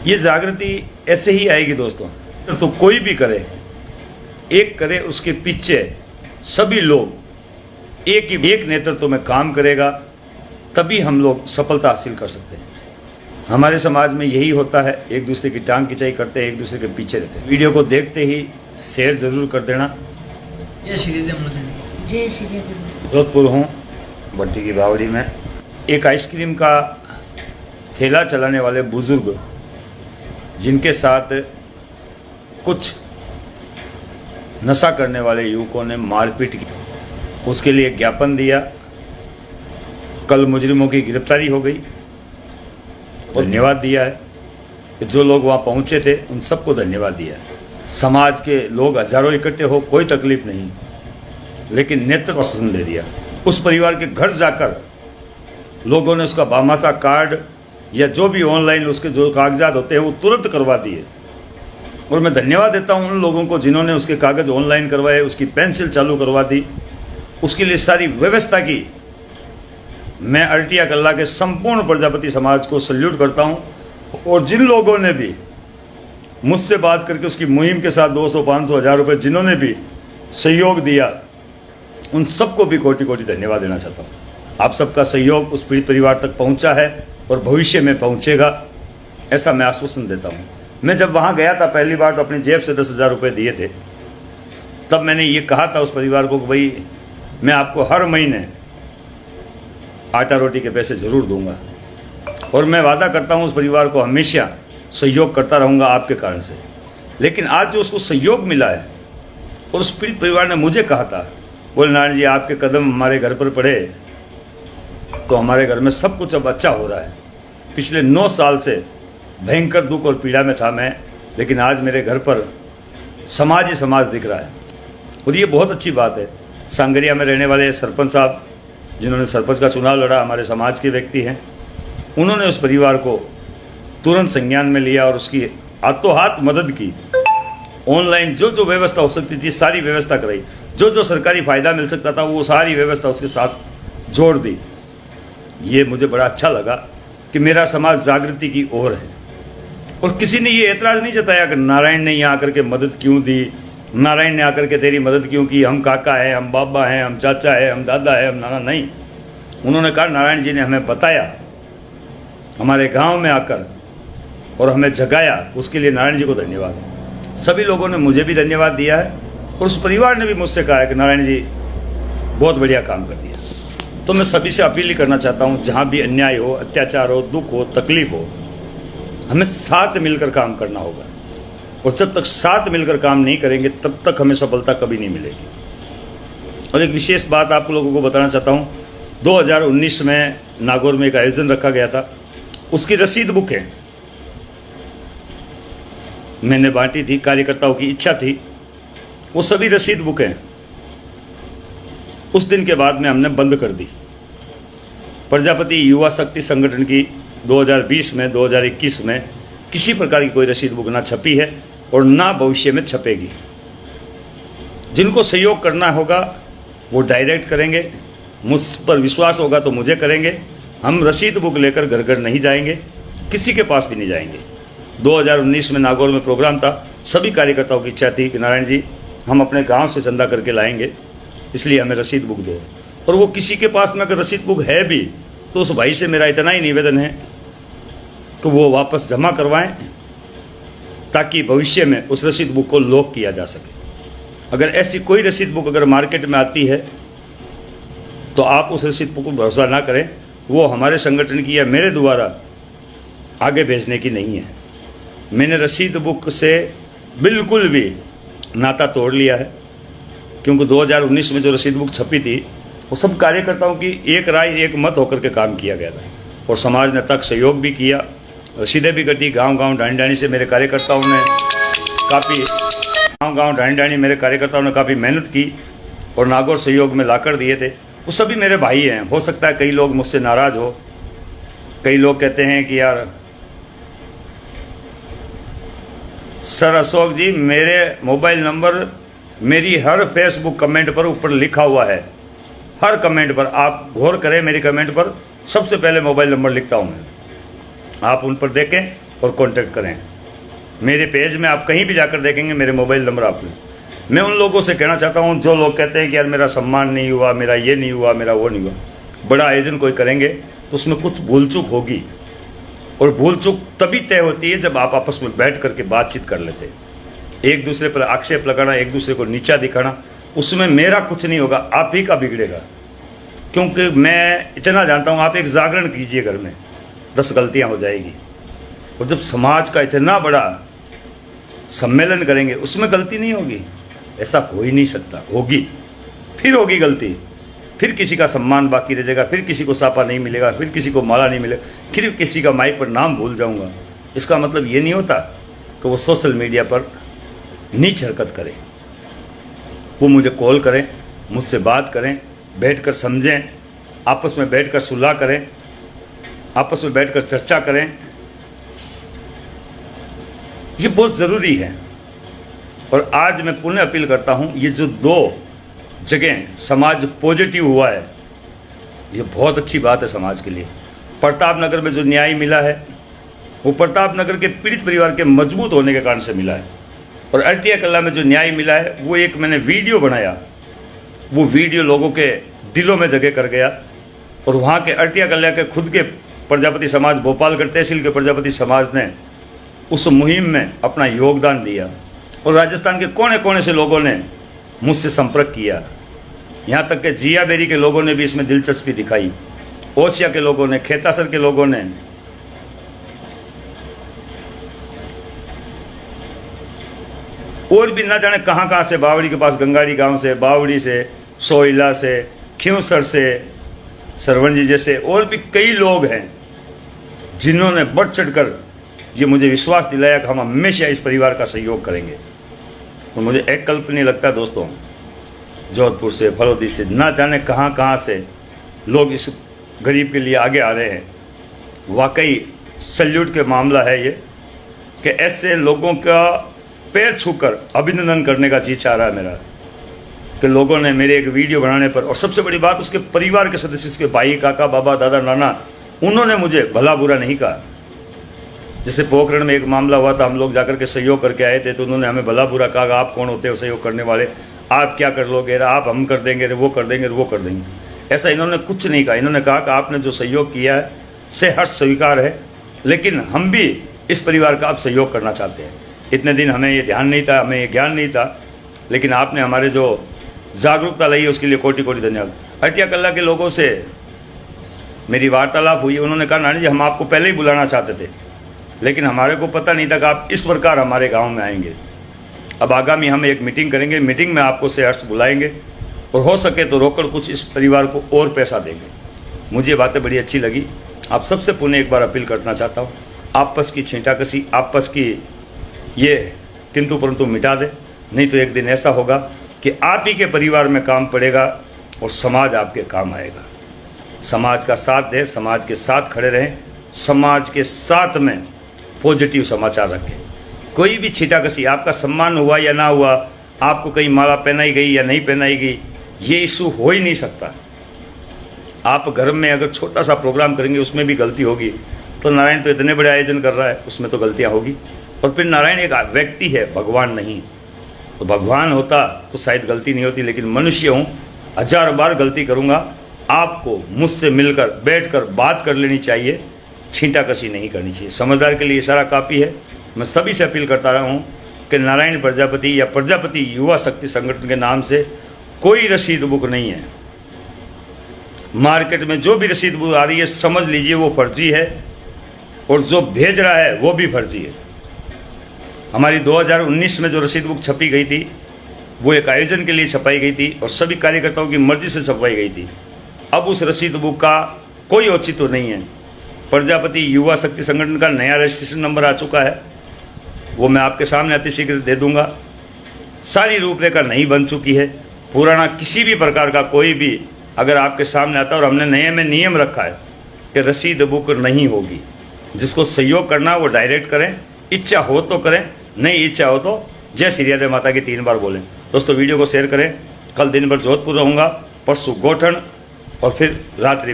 ये जागृति ऐसे ही आएगी दोस्तों। तो कोई भी करे, एक करे, उसके पीछे सभी लोग एक नेतृत्व में काम करेगा, तभी हम लोग सफलता हासिल कर सकते हैं। हमारे समाज में यही होता है, एक दूसरे की टांग खिंचाई करते हैं, एक दूसरे के पीछे रहते हैं। वीडियो को देखते ही शेयर जरूर कर देना। जय श्री राम। जय श्री राम। जोधपुर हूँ, भट्टी की बावड़ी में। एक आइसक्रीम का ठेला चलाने वाले बुजुर्ग, जिनके साथ कुछ नशा करने वाले युवकों ने मारपीट की, उसके लिए ज्ञापन दिया। कल मुजरिमों की गिरफ्तारी हो गई। धन्यवाद दिया है कि जो लोग वहाँ पहुँचे थे उन सबको धन्यवाद दिया है। समाज के लोग हजारों इकट्ठे हो, कोई तकलीफ नहीं, लेकिन नेतृत्व पसंद दे दिया। उस परिवार के घर जाकर लोगों ने उसका बामासा कार्ड या जो भी ऑनलाइन उसके जो कागजात होते हैं वो तुरंत करवा दिए। और मैं धन्यवाद देता हूँ उन लोगों को जिन्होंने उसके कागज़ ऑनलाइन करवाए, उसकी पेंसिल चालू करवा दी, उसके लिए सारी व्यवस्था की। मैं अरटिया कल्ला के संपूर्ण प्रजापति समाज को सल्यूट करता हूँ। और जिन लोगों ने भी मुझसे बात करके उसकी मुहिम के साथ 200, 500, 1000 रुपये जिन्होंने भी सहयोग दिया, उन सबको भी कोटि कोटि धन्यवाद देना चाहता हूँ। आप सबका सहयोग उस पीड़ित परिवार तक पहुँचा है और भविष्य में पहुँचेगा, ऐसा मैं आश्वासन देता हूँ। मैं जब वहाँ गया था पहली बार तो अपनी जेब से 10,000 रुपये दिए थे। तब मैंने ये कहा था उस परिवार को कि भाई मैं आपको हर महीने आटा रोटी के पैसे ज़रूर दूंगा, और मैं वादा करता हूँ उस परिवार को हमेशा सहयोग करता रहूँगा आपके कारण से। लेकिन आज जो उसको सहयोग मिला है, और उस पीड़ित परिवार ने मुझे कहा था, बोले नारायण जी आपके कदम हमारे घर पर पड़े तो हमारे घर में सब कुछ अब अच्छा हो रहा है। पिछले 9 साल से भयंकर दुख और पीड़ा में था मैं, लेकिन आज मेरे घर पर समाज ही समाज दिख रहा है, और ये बहुत अच्छी बात है। सांगरिया में रहने वाले सरपंच साहब, जिन्होंने सरपंच का चुनाव लड़ा, हमारे समाज के व्यक्ति हैं, उन्होंने उस परिवार को तुरंत संज्ञान में लिया और उसकी हाथों हाथ मदद की। ऑनलाइन जो जो व्यवस्था हो सकती थी सारी व्यवस्था कराई, जो जो सरकारी फ़ायदा मिल सकता था वो सारी व्यवस्था उसके साथ जोड़ दी। ये मुझे बड़ा अच्छा लगा कि मेरा समाज जागृति की ओर है। और किसी ने ये एतराज़ नहीं जताया कि नारायण ने यहाँ आकर के मदद क्यों दी, नारायण ने आकर के तेरी मदद क्यों की, हम काका हैं, हम बाबा हैं, हम चाचा है, हम दादा है, हम नाना नहीं। उन्होंने कहा नारायण जी ने हमें बताया, हमारे गांव में आकर और हमें जगाया, उसके लिए नारायण जी को धन्यवाद। सभी लोगों ने मुझे भी धन्यवाद दिया है, और उस परिवार ने भी मुझसे कहा है कि नारायण जी बहुत बढ़िया काम कर दिया। तो मैं सभी से अपील ही करना चाहता हूँ, जहाँ भी अन्याय हो, अत्याचार हो, दुख हो, तकलीफ हो, हमें साथ मिलकर काम करना होगा। और जब तक साथ मिलकर काम नहीं करेंगे तब तक हमें सफलता कभी नहीं मिलेगी। और एक विशेष बात आप लोगों को बताना चाहता हूँ, 2019 में नागौर में एक आयोजन रखा गया था, उसकी रसीद बुक है, मैंने बांटी थी, कार्यकर्ताओं की इच्छा थी, वो सभी रसीद बुक हैं उस दिन के बाद में हमने बंद कर दी। प्रजापति युवा शक्ति संगठन की 2020 में 2021 में किसी प्रकार की कोई रसीद बुक ना छपी है और ना भविष्य में छपेगी। जिनको सहयोग करना होगा वो डायरेक्ट करेंगे, मुझ पर विश्वास होगा तो मुझे करेंगे। हम रसीद बुक लेकर घर घर नहीं जाएंगे, किसी के पास भी नहीं जाएंगे। 2019 में नागौर में प्रोग्राम था, सभी कार्यकर्ताओं की इच्छा थी कि नारायण जी हम अपने गांव से चंदा करके लाएंगे, इसलिए हमें रसीद बुक दो। और वो किसी के पास में अगर रसीद बुक है भी तो उस भाई से मेरा इतना ही निवेदन है कि वो वापस जमा करवाएं, ताकि भविष्य में उस रसीद बुक को लॉक किया जा सके। अगर ऐसी कोई रसीद बुक अगर मार्केट में आती है तो आप उस रसीद बुक पर भरोसा ना करें, वो हमारे संगठन की या मेरे द्वारा आगे भेजने की नहीं है। मैंने रसीद बुक से बिल्कुल भी नाता तोड़ लिया है, क्योंकि 2019 में जो रसीद बुक छपी थी वो सब कार्यकर्ताओं की एक राय एक मत होकर के काम किया गया था, और समाज ने तक सहयोग भी किया, रसीदें भी कटी। गांव-गांव ढाणी-ढाणी से मेरे कार्यकर्ताओं ने काफ़ी मेहनत की और नागौर सहयोग में लाकर दिए थे। वो सभी मेरे भाई हैं। हो सकता है कई लोग मुझसे नाराज़ हो, कई लोग कहते हैं कि यार सर अशोक जी मेरे मोबाइल नंबर मेरी हर फेसबुक कमेंट पर ऊपर लिखा हुआ है, हर कमेंट पर आप गौर करें, मेरी कमेंट पर सबसे पहले मोबाइल नंबर लिखता हूँ मैं, आप उन पर देखें और कांटेक्ट करें। मेरे पेज में आप कहीं भी जाकर देखेंगे मेरे मोबाइल नंबर आपको। मैं उन लोगों से कहना चाहता हूँ जो लोग कहते हैं कि यार मेरा सम्मान नहीं हुआ, मेरा ये नहीं हुआ, मेरा वो नहीं हुआ। बड़ा आयोजन कोई करेंगे तो उसमें कुछ भूल चूक होगी, और भूल चूक तभी तय होती है जब आप आपस में बैठ करके बातचीत कर लेते। एक दूसरे पर आक्षेप लगाना, एक दूसरे को नीचा दिखाना, उसमें मेरा कुछ नहीं होगा, आप ही का बिगड़ेगा। क्योंकि मैं इतना जानता हूँ, आप एक जागरण कीजिए घर में, 10 गलतियाँ हो जाएगी। और जब समाज का इतना बड़ा सम्मेलन करेंगे उसमें गलती नहीं होगी, ऐसा हो ही नहीं सकता। होगी, फिर होगी गलती, फिर किसी का सम्मान बाकी रह जाएगा, फिर किसी को सापा नहीं मिलेगा, फिर किसी को माला नहीं मिलेगा, फिर किसी का माइक पर नाम भूल जाऊंगा। इसका मतलब ये नहीं होता कि वो सोशल मीडिया पर नीच हरकत करें। वो मुझे कॉल करें, मुझसे बात करें, बैठकर समझें, आपस में बैठकर सुलह करें, आपस में बैठकर चर्चा करें। ये बहुत ज़रूरी है। और आज मैं पुनः अपील करता हूँ, ये जो 2 जगह समाज पॉजिटिव हुआ है, ये बहुत अच्छी बात है समाज के लिए। प्रताप नगर में जो न्याय मिला है वो प्रताप नगर के पीड़ित परिवार के मजबूत होने के कारण से मिला है। और अरटिया कला में जो न्याय मिला है वो एक मैंने वीडियो बनाया, वो वीडियो लोगों के दिलों में जगह कर गया। और वहाँ के अरटिया कला के खुद के प्रजापति समाज, भोपालगढ़ तहसील के प्रजापति समाज ने उस मुहिम में अपना योगदान दिया। और राजस्थान के कोने कोने से लोगों ने मुझसे संपर्क किया। यहाँ तक कि जिया बेरी के लोगों ने भी इसमें दिलचस्पी दिखाई, ओसिया के लोगों ने, खेतासर के लोगों ने, और भी ना जाने कहाँ कहाँ से, बावड़ी के पास गंगाड़ी गांव से, बावड़ी से, सोइला से, खिंवसर से, सरवंजी जैसे और भी कई लोग हैं जिन्होंने बढ़ चढ़कर ये मुझे विश्वास दिलाया कि हम हमेशा इस परिवार का सहयोग करेंगे। और मुझे एक कल्पनीय लगता है दोस्तों, जोधपुर से, फलोदी से, ना जाने कहाँ कहाँ से लोग इस गरीब के लिए आगे आ रहे हैं। वाकई सल्यूट के मामला है ये, कि ऐसे लोगों का पैर छूकर अभिनंदन करने का जी चाह रहा है मेरा, कि लोगों ने मेरे एक वीडियो बनाने पर, और सबसे बड़ी बात उसके परिवार के सदस्य, उसके भाई, काका, बाबा, दादा, नाना, उन्होंने मुझे भला बुरा नहीं कहा। जैसे पोखरण में एक मामला हुआ था, हम लोग जाकर के सहयोग करके आए थे, तो उन्होंने हमें भला बुरा कहा, आप कौन होते हो सहयोग करने वाले, आप क्या कर लोगे, आप हम कर देंगे, वो कर देंगे, वो कर देंगे। ऐसा इन्होंने कुछ नहीं कहा। इन्होंने कहा कि आपने जो सहयोग किया है से हर्ष स्वीकार है, लेकिन हम भी इस परिवार का अब सहयोग करना चाहते हैं। इतने दिन हमें ये ध्यान नहीं था, हमें ये ज्ञान नहीं था, लेकिन आपने हमारे जो जागरूकता लाई है उसके लिए कोटि कोटि धन्यवाद। अरटिया कला के लोगों से मेरी वार्तालाप हुई, उन्होंने कहा नानी जी हम आपको पहले ही बुलाना चाहते थे, लेकिन हमारे को पता नहीं था कि आप इस प्रकार हमारे गांव में आएंगे। अब आगामी हम एक मीटिंग करेंगे, मीटिंग में आपको से हर्ष बुलाएंगे, और हो सके तो रोकड़ कुछ इस परिवार को और पैसा देंगे। मुझे ये बातें बड़ी अच्छी लगी। आप सबसे पुनः एक बार अपील करना चाहता हूँ, आपस की छींटाकसी, आपस की ये किंतु परंतु मिटा दे, नहीं तो एक दिन ऐसा होगा कि आप ही के परिवार में काम पड़ेगा और समाज आपके काम आएगा। समाज का साथ दे, समाज के साथ खड़े रहें, समाज के साथ में पॉजिटिव समाचार रखें। कोई भी छींटाकसी, आपका सम्मान हुआ या ना हुआ, आपको कहीं माला पहनाई गई या नहीं पहनाई गई, ये इशू हो ही नहीं सकता। आप घर में अगर छोटा सा प्रोग्राम करेंगे उसमें भी गलती होगी, तो नारायण तो इतने बड़े आयोजन कर रहा है, उसमें तो गलतियाँ होगी। और फिर नारायण एक व्यक्ति है, भगवान नहीं। तो भगवान होता तो शायद गलती नहीं होती, लेकिन मनुष्य हूँ, 1000 बार गलती करूँगा। आपको मुझसे मिलकर बैठकर बात कर लेनी चाहिए, छींटाकसी नहीं करनी चाहिए। समझदार के लिए इशारा काफ़ी है। मैं सभी से अपील करता रहा हूँ कि नारायण प्रजापति या प्रजापति युवा शक्ति संगठन के नाम से कोई रसीद बुक नहीं है। मार्केट में जो भी रसीद बुक आ रही है समझ लीजिए वो फर्जी है, और जो भेज रहा है वो भी फर्जी है। हमारी 2019 में जो रसीद बुक छपी गई थी वो एक आयोजन के लिए छपाई गई थी और सभी कार्यकर्ताओं की मर्जी से छपवाई गई थी। अब उस रसीद बुक का कोई औचित्य नहीं है। प्रजापति युवा शक्ति संगठन का नया रजिस्ट्रेशन नंबर आ चुका है, वो मैं आपके सामने अतिशीघ्र दे दूंगा। सारी रूपरेखा नई बन चुकी है। पुराना किसी भी प्रकार का कोई भी अगर आपके सामने आता है, और हमने नए में नियम रखा है कि रसीद बुक नहीं होगी। जिसको सहयोग करना वो डायरेक्ट करें, इच्छा हो तो करें, नहीं इच्छा हो तो जय श्री राधे माता की 3 बार बोलें। दोस्तों वीडियो को शेयर करें। कल दिन भर जोधपुर रहूँगा, परसों गोठन और फिर रात्रि में